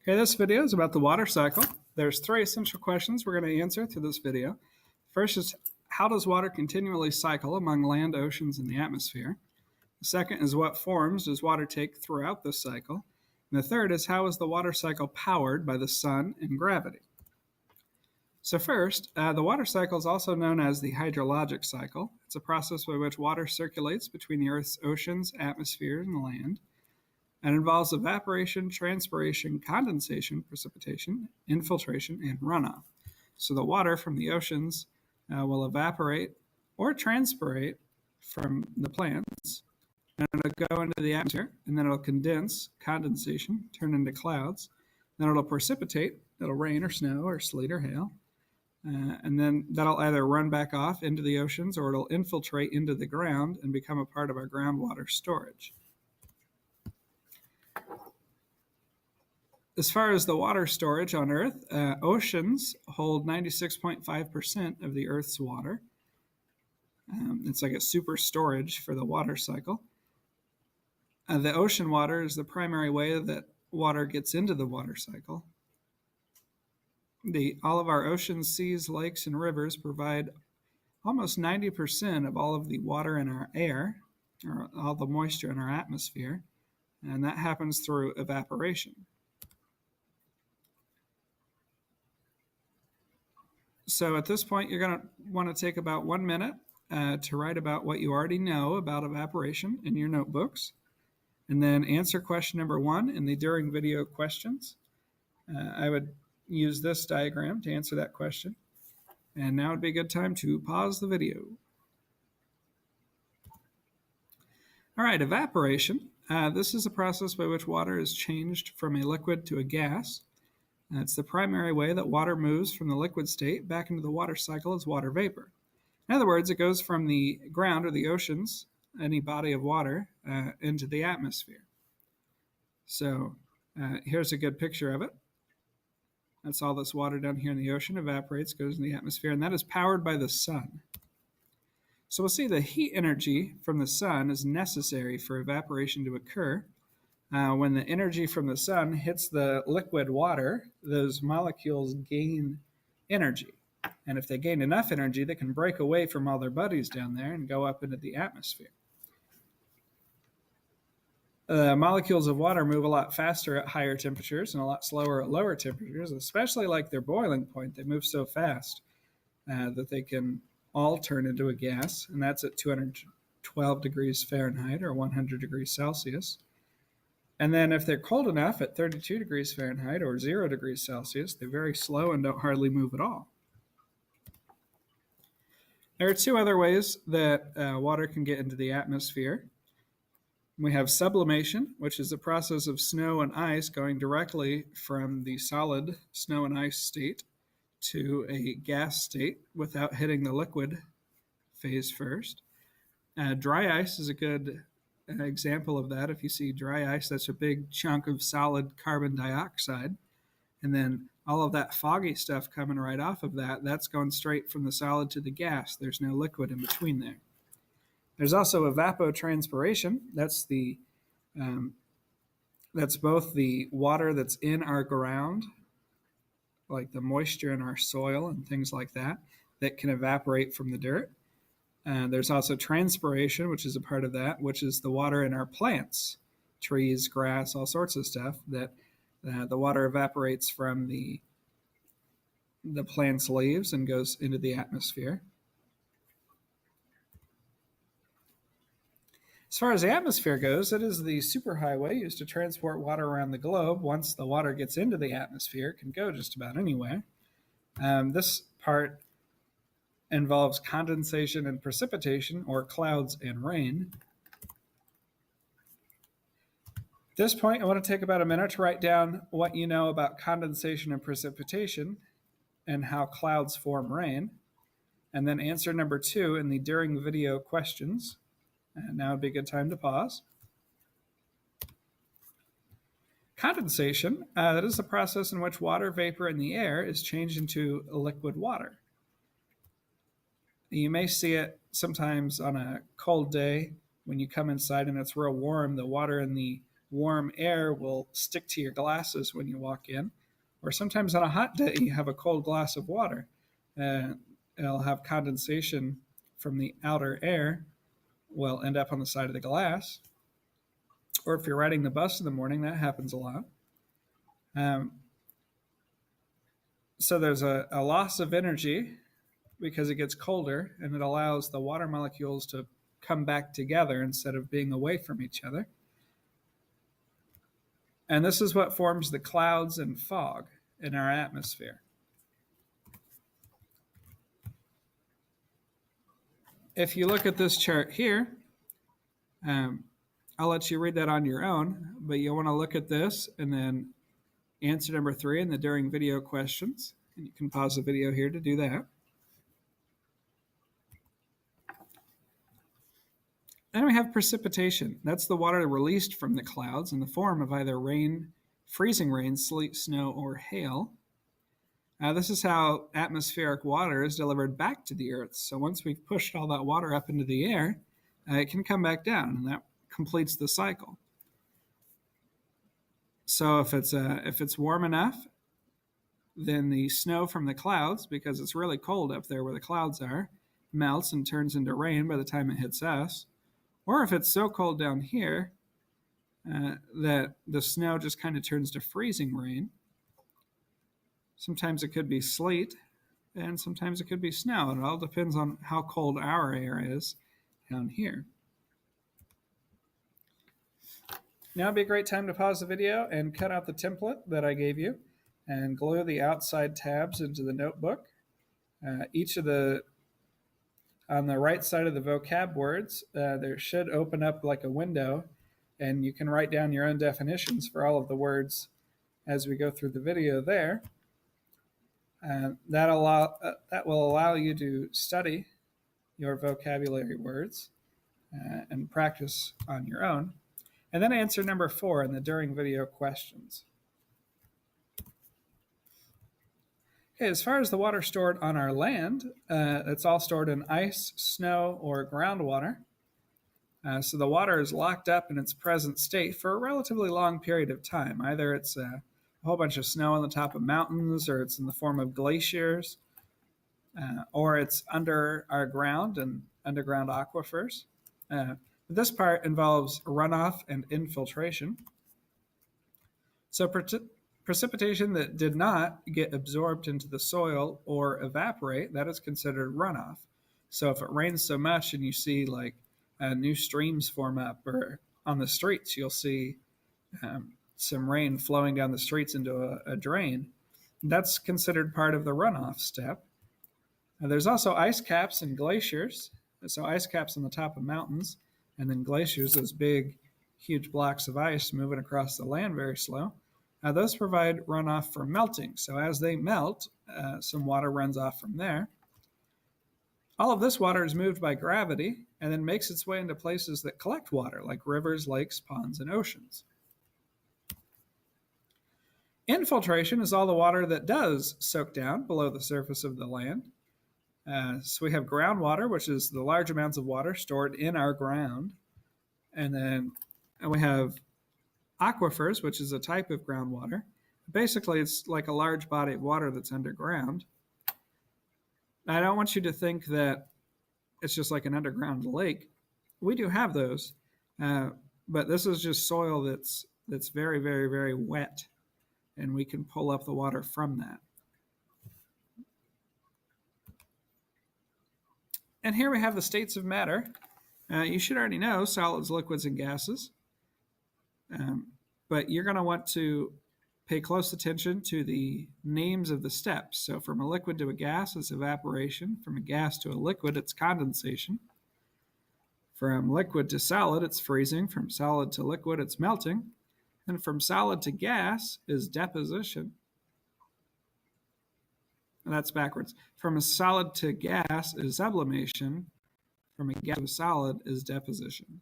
Okay, this video is about the water cycle. There's three essential questions we're going to answer through this video. First is, how does water continually cycle among land, oceans, and the atmosphere? The second is, what forms does water take throughout this cycle? And the third is, how is the water cycle powered by the sun and gravity? So first, the water cycle is also known as the hydrologic cycle. It's a process by which water circulates between the Earth's oceans, atmosphere, and land. And involves evaporation, transpiration, condensation, precipitation, infiltration, and runoff. So the water from the oceans will evaporate or transpirate from the plants, and it'll go into the atmosphere, and then it'll condense, condensation, turn into clouds. Then it'll precipitate, it'll rain or snow or sleet or hail. And then that'll either run back off into the oceans or it'll infiltrate into the ground and become a part of our groundwater storage. As far as the water storage on Earth, oceans hold 96.5% of the Earth's water. It's like a super storage for the water cycle. The ocean water is the primary way that water gets into the water cycle. All of our oceans, seas, lakes, and rivers provide almost 90% of all of the water in our air, or all the moisture in our atmosphere, and that happens through evaporation. So at this point, you're going to want to take about 1 minute to write about what you already know about evaporation in your notebooks, and then answer question number 1 in the during video questions. I would use this diagram to answer that question. And now would be a good time to pause the video. All right, evaporation. This is a process by which water is changed from a liquid to a gas. It's the primary way that water moves from the liquid state back into the water cycle as water vapor. In other words, it goes from the ground or the oceans, any body of water, into the atmosphere. So here's a good picture of it. That's all this water down here in the ocean evaporates, goes in the atmosphere, and that is powered by the sun. So we'll see the heat energy from the sun is necessary for evaporation to occur. When the energy from the sun hits the liquid water, those molecules gain energy. And if they gain enough energy, they can break away from all their buddies down there and go up into the atmosphere. Molecules of water move a lot faster at higher temperatures and a lot slower at lower temperatures, especially like their boiling point. They move so fast that they can all turn into a gas, and that's at 212 degrees Fahrenheit or 100 degrees Celsius. And then if they're cold enough at 32 degrees Fahrenheit or 0 degrees Celsius, they're very slow and don't hardly move at all. There are two other ways that water can get into the atmosphere. We have sublimation, which is the process of snow and ice going directly from the solid snow and ice state to a gas state without hitting the liquid phase first. Dry ice is a good example of that. If you see dry ice, that's a big chunk of solid carbon dioxide. And then all of that foggy stuff coming right off of that, that's going straight from the solid to the gas. There's no liquid in between there. There's also evapotranspiration. That's both the water that's in our ground, like the moisture in our soil and things like that can evaporate from the dirt. There's also transpiration, which is a part of that, which is the water in our plants, trees, grass, all sorts of stuff, that the water evaporates from the plant's leaves and goes into the atmosphere. As far as the atmosphere goes, it is the superhighway used to transport water around the globe. Once the water gets into the atmosphere, it can go just about anywhere. This part involves condensation and precipitation, or clouds and rain. At this point, I want to take about a minute to write down what you know about condensation and precipitation and how clouds form rain, and then answer number 2 in the during video questions. And now would be a good time to pause. Condensation, that is the process in which water vapor in the air is changed into liquid water. You may see it sometimes on a cold day when you come inside and it's real warm. The water in the warm air will stick to your glasses when you walk in. Or sometimes on a hot day, you have a cold glass of water, and it'll have condensation from the outer air will end up on the side of the glass. Or if you're riding the bus in the morning, that happens a lot. So there's a loss of energy because it gets colder, and it allows the water molecules to come back together instead of being away from each other. And this is what forms the clouds and fog in our atmosphere. If you look at this chart here, I'll let you read that on your own, but you'll want to look at this and then answer number 3 in the during video questions. And you can pause the video here to do that. Then we have precipitation. That's the water released from the clouds in the form of either rain, freezing rain, sleet, snow, or hail. This is how atmospheric water is delivered back to the Earth. So once we've pushed all that water up into the air, it can come back down, and that completes the cycle. So if it's warm enough, then the snow from the clouds, because it's really cold up there where the clouds are, melts and turns into rain by the time it hits us. Or if it's so cold down here that the snow just kind of turns to freezing rain. Sometimes it could be sleet, and sometimes it could be snow. It all depends on how cold our air is down here. Now would be a great time to pause the video and cut out the template that I gave you and glue the outside tabs into the notebook. On the right side of the vocab words, there should open up like a window, and you can write down your own definitions for all of the words as we go through the video there. That will allow you to study your vocabulary words and practice on your own. And then answer number 4 in the during video questions. Okay, as far as the water stored on our land, it's all stored in ice, snow, or groundwater. So the water is locked up in its present state for a relatively long period of time. Either it's a whole bunch of snow on the top of mountains, or it's in the form of glaciers, or it's under our ground and underground aquifers. This part involves runoff and infiltration. So precipitation that did not get absorbed into the soil or evaporate, that is considered runoff. So if it rains so much and you see like new streams form up, or on the streets you'll see some rain flowing down the streets into a drain, that's considered part of the runoff step. There's also ice caps and glaciers. So ice caps on the top of mountains, and then glaciers, those big, huge blocks of ice moving across the land very slow. Those provide runoff from melting. So as they melt, some water runs off from there. All of this water is moved by gravity and then makes its way into places that collect water, like rivers, lakes, ponds, and oceans. Infiltration is all the water that does soak down below the surface of the land. So we have groundwater, which is the large amounts of water stored in our ground. And then we have aquifers, which is a type of groundwater. Basically, it's like a large body of water that's underground. I don't want you to think that it's just like an underground lake. We do have those, but this is just soil that's very, very, very wet, and we can pull up the water from that. And here we have the states of matter. You should already know solids, liquids, and gases. But you're going to want to pay close attention to the names of the steps. So from a liquid to a gas, it's evaporation. From a gas to a liquid, it's condensation. From liquid to solid, it's freezing. From solid to liquid, it's melting. And from solid to gas is deposition. And that's backwards. From a solid to gas is sublimation. From a gas to a solid is deposition.